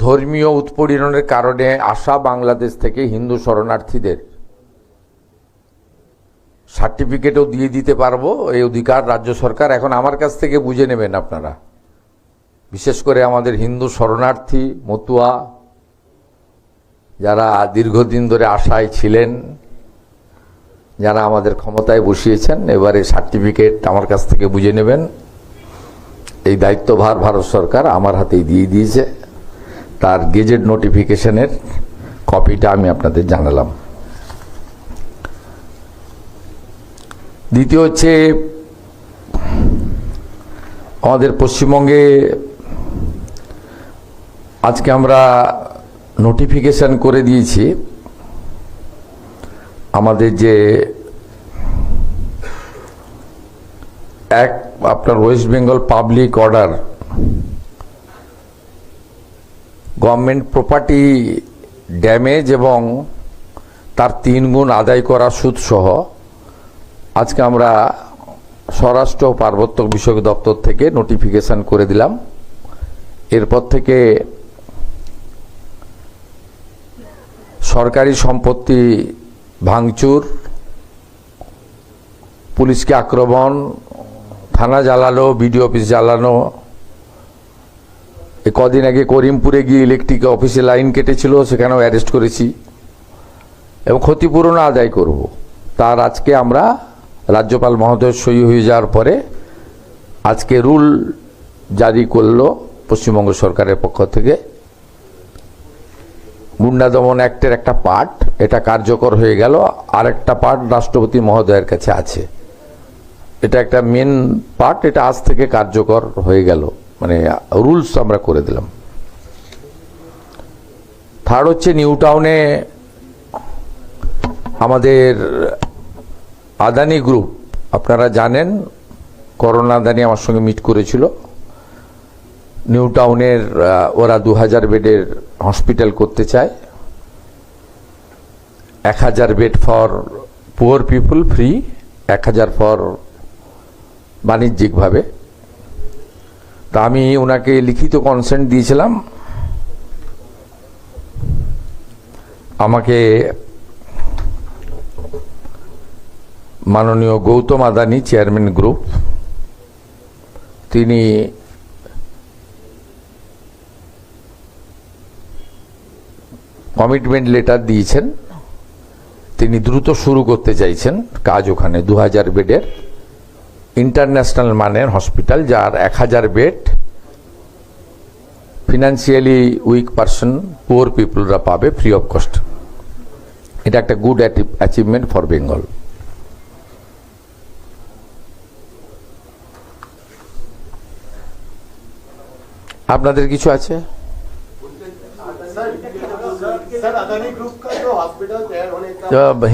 ধর্মীয় উৎপীড়নের কারণে আসা বাংলাদেশ থেকে হিন্দু শরণার্থীদের সার্টিফিকেটও দিয়ে দিতে পারবো, এই অধিকার রাজ্য সরকার এখন আমার কাছ থেকে বুঝে নেবেন আপনারা। বিশেষ করে আমাদের হিন্দু শরণার্থী মতুয়া যারা দীর্ঘদিন ধরে আশায় ছিলেন, যারা আমাদের ক্ষমতায় বসিয়েছেন, এবারে সার্টিফিকেট আমার কাছ থেকে বুঝে নেবেন। এই দায়িত্বভার ভারত সরকার আমার হাতেই দিয়ে দিয়েছে। তার গেজেট নোটিফিকেশনের কপিটা আমি আপনাদের জানালাম। দ্বিতীয় হচ্ছে, আমাদের পশ্চিমবঙ্গে আজকে আমরা নোটিফিকেশন করে দিয়েছি আমাদের যে আপনার West Bengal public order, government property damage এবং তার 3 গুণ আদায় করা সুদ সহ আজকে আমরা স্বরাষ্ট্র ও পার্বত্য বিষয়ক দপ্তর থেকে নোটিফিকেশন করে দিলাম। এরপর থেকে সরকারি সম্পত্তি ভাঙচুর, পুলিশকে আক্রমণ, থানা জ্বালানো, বিডিও অফিস জ্বালানো, কদিন আগে করিমপুরে গিয়ে ইলেকট্রিক অফিসে লাইন কেটেছিল, সেখানেও অ্যারেস্ট করেছি এবং ক্ষতিপূরণ আদায় করব। তার আজকে আমরা রাজ্যপাল মহোদয় সই হয়ে যাওয়ার পরে আজকে রুল জারি করলো পশ্চিমবঙ্গ সরকারের পক্ষ থেকে। গুন্ডা দমন অ্যাক্টের একটা পার্ট এটা কার্যকর হয়ে গেল, আর একটা পার্ট রাষ্ট্রপতি মহোদয়ের কাছে আছে। এটা একটা মেন পার্ট, এটা আজ থেকে কার্যকর হয়ে গেল, মানে রুলস আমরা করে দিলাম। থার্ড হচ্ছে, নিউ টাউনে আমাদের আদানি গ্রুপ, আপনারা জানেন করোনা আদানি আমার সঙ্গে মিট করেছিল। নিউ টাউনের ওরা 2000 বেডের হসপিটাল করতে চায়, 1000 bed for poor people free, 1000 for বাণিজ্যিকভাবে। তা আমি ওনাকে লিখিত কনসেন্ট দিয়েছিলাম, আমাকে মাননীয় গৌতম আদানি চেয়ারম্যান গ্রুপ, তিনি কমিটমেন্ট লেটার দিয়েছেন। তিনি দ্রুত শুরু করতে চাইছেন কাজ ওখানে। 2000 বেডের ইন্টারন্যাশনাল মানের হসপিটাল, যার 1000 bed financially weak person, poor পিপলরা পাবে ফ্রি অফ কস্ট। এটা একটা গুড অ্যাচিভমেন্ট ফর বেঙ্গল। আপনাদের কিছু আছে?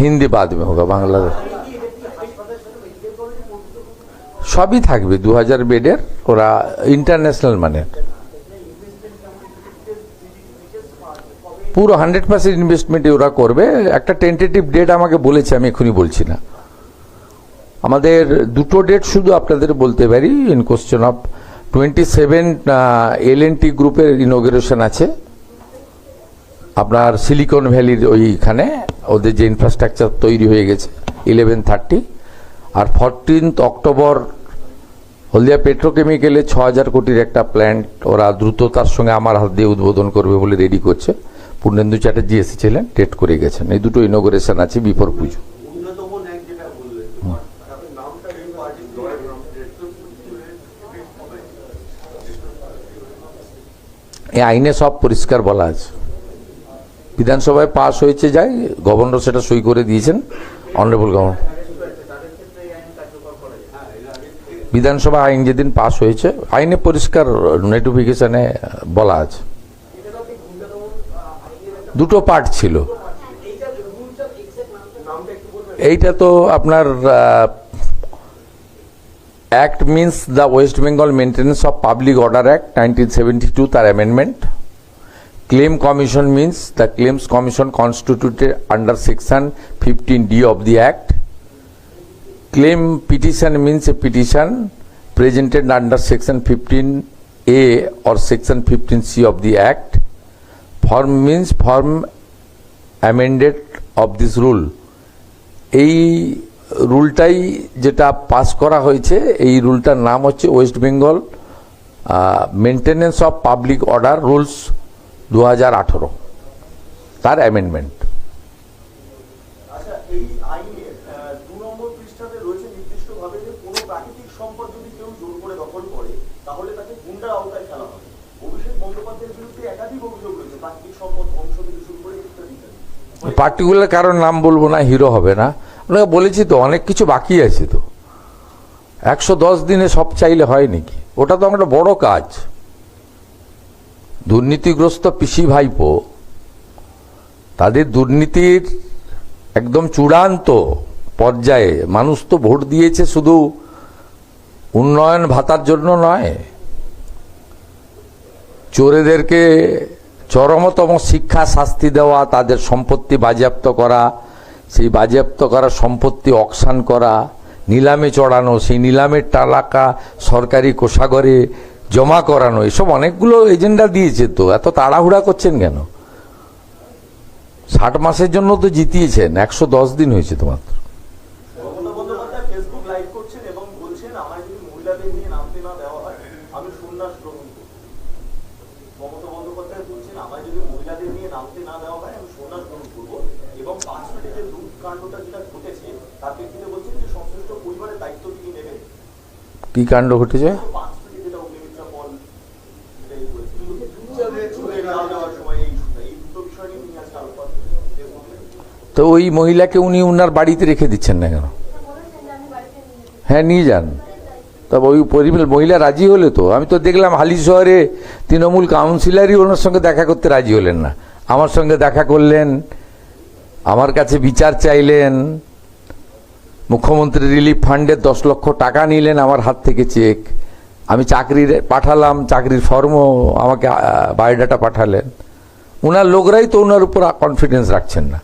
হিন্দি বাদ মে হোগা, বাংলা সবই থাকবে। 2000 বেডের, ওরা ইন্টারন্যাশনাল মানের, পুরো 100% ইনভেস্টমেন্ট ওরা করবে। একটা টেন্টেটিভ ডেট আমাকে বলেছে, আমি এখনই বলছি না। আমাদের দুটো ডেট শুধু আপনাদের বলতে পারি। ইন কোশ্চেন অফ 27 L&T গ্রুপের ইনোগ্রেশন আছে আপনার সিলিকন ভ্যালির ওইখানে, ওদের যে ইনফ্রাস্ট্রাকচার তৈরি হয়ে গেছে 11:30। আর 14 অক্টোবর হলদিয়া পেট্রোকেমিক্যালে 6000 কোটির একটা প্ল্যান্ট ওরা দ্রুততার সঙ্গে আমার হাত দিয়ে উদ্বোধন করবে বলে রেডি করছে। পূর্ণেন্দু চ্যাটার্জি এসেছিলেন, ডেট করে গেছেন। এই দুটো ইনোগ্রেশন আছে বিফোর পুজো। এই আইনে সব পরিষ্কার বলা আছে। বিধানসভায় পাস হয়েছে, যাই গভর্নর সেটা সই করে দিয়েছেন, অনারেবল গভর্নর। বিধানসভা আইন যেদিন পাস হয়েছে, আইনে পরিষ্কার নোটিফিকেশনে বলা আছে। দুটো পার্ট ছিল। এইটা তো আপনার act means the West Bengal maintenance of public order act 1972, তার amendment. Claim Commission means the Claims Commission constituted under Section 15D of the Act. Claim petition means a petition presented under Section 15A or Section 15C of the Act. Form means form amended of this rule, এই রুলটাই যেটা pass করা হয়েছে, এই রুলটার নাম হচ্ছে West Bengal maintenance of public order rules 2018, তার amendment. আচ্ছা, এই আইনের 2 নম্বর পৃষ্ঠাতে রয়েছে নির্দিষ্টভাবে যে কোনো প্রাকৃতিক সম্পদ যদি কেউ জোর করে দখল করে তাহলে তাকে গুন্ডার আওতায় ফেলা হবে। অভিষেক বন্দ্যোপাধ্যায়ের বিরুদ্ধে একাধিক অভিযোগ রয়েছে, প্রাকৃতিক সম্পদ ধ্বংস থেকে শুরু করে ইত্যাদি। পার্টিকুলার কারোর নাম বলবো না, হিরো হবে না। আপনাকে বলেছি তো অনেক কিছু বাকি আছে, তো 110 দিনে সব চাইলে হয় নাকি? ওটা তো একটা বড় কাজ। দুর্নীতিগ্রস্ত পিসি ভাইপো, তাদের দুর্নীতির একদম চূড়ান্ত পর্যায়ে মানুষ তো ভোট দিয়েছে শুধু উন্নয়ন ভাতার জন্য নয়, চোরেদেরকে চরমতম শিক্ষা শাস্তি দেওয়া, তাদের সম্পত্তি বাজেয়াপ্ত করা, সেই বাজেয়াপ্ত করা সম্পত্তি অকশন করা, নিলামে চড়ানো, সেই নিলামের টাকা সরকারি কোষাগারে জমা করানো, এসব অনেকগুলো এজেন্ডা দিয়েছে। তো এত তাড়াহুড়া করছেন কেন? 60 মাসের জন্য তো জিতিয়েছেন, 110 দিন হয়েছে তো মাত্র। মমতা বন্দ্যোপাধ্যায় ফেসবুক লাইভ করছেন এবং বলছেন আমায় যদি মহিলাদের নিয়ে নামতে না দেওয়া হয় আমি সন্ন্যাস গ্রহণ করব। মমতা বন্দ্যোপাধ্যায় বলছেন আমায় যদি মহিলাদের নিয়ে নামতে না দেওয়া হয় আমি সন্ন্যাস গ্রহণ করব, এবং 5 মিনিটে যে দুধ কাণ্ডটা যেটা ঘটেছে তার প্রেক্ষিতে বলছেন যে সংশ্লিষ্ট পরিবারের দায়িত্ব তিনি নেবেন। কি কাণ্ড ঘটেছে? 5 মিনিটে যেটা অগ্নিমিত্রা পল এটাই করেছে, চলে না দেওয়ার সময় এই দুটো বিষয় নিয়ে তিনি আজকে আলোচনা ফেসবুকে। তো ওই মহিলাকে উনি উনার বাড়িতে রেখে দিচ্ছেন না কেন? হ্যাঁ, নিয়ে যান। তবে ওই মহিলা রাজি হলে তো, আমি তো দেখলাম হালি শহরে তৃণমূল কাউন্সিলরই ওনার সঙ্গে দেখা করতে রাজি হলেন না। আমার সঙ্গে দেখা করলেন, আমার কাছে বিচার চাইলেন, মুখ্যমন্ত্রী রিলিফ ফান্ডের 10 লক্ষ টাকা নিলেন আমার হাত থেকে চেক, আমি চাকরির পাঠালাম, চাকরির ফর্মও আমাকে বায়োডাটা পাঠালেন। ওনার লোকরাই তো ওনার উপর কনফিডেন্স রাখছেন না।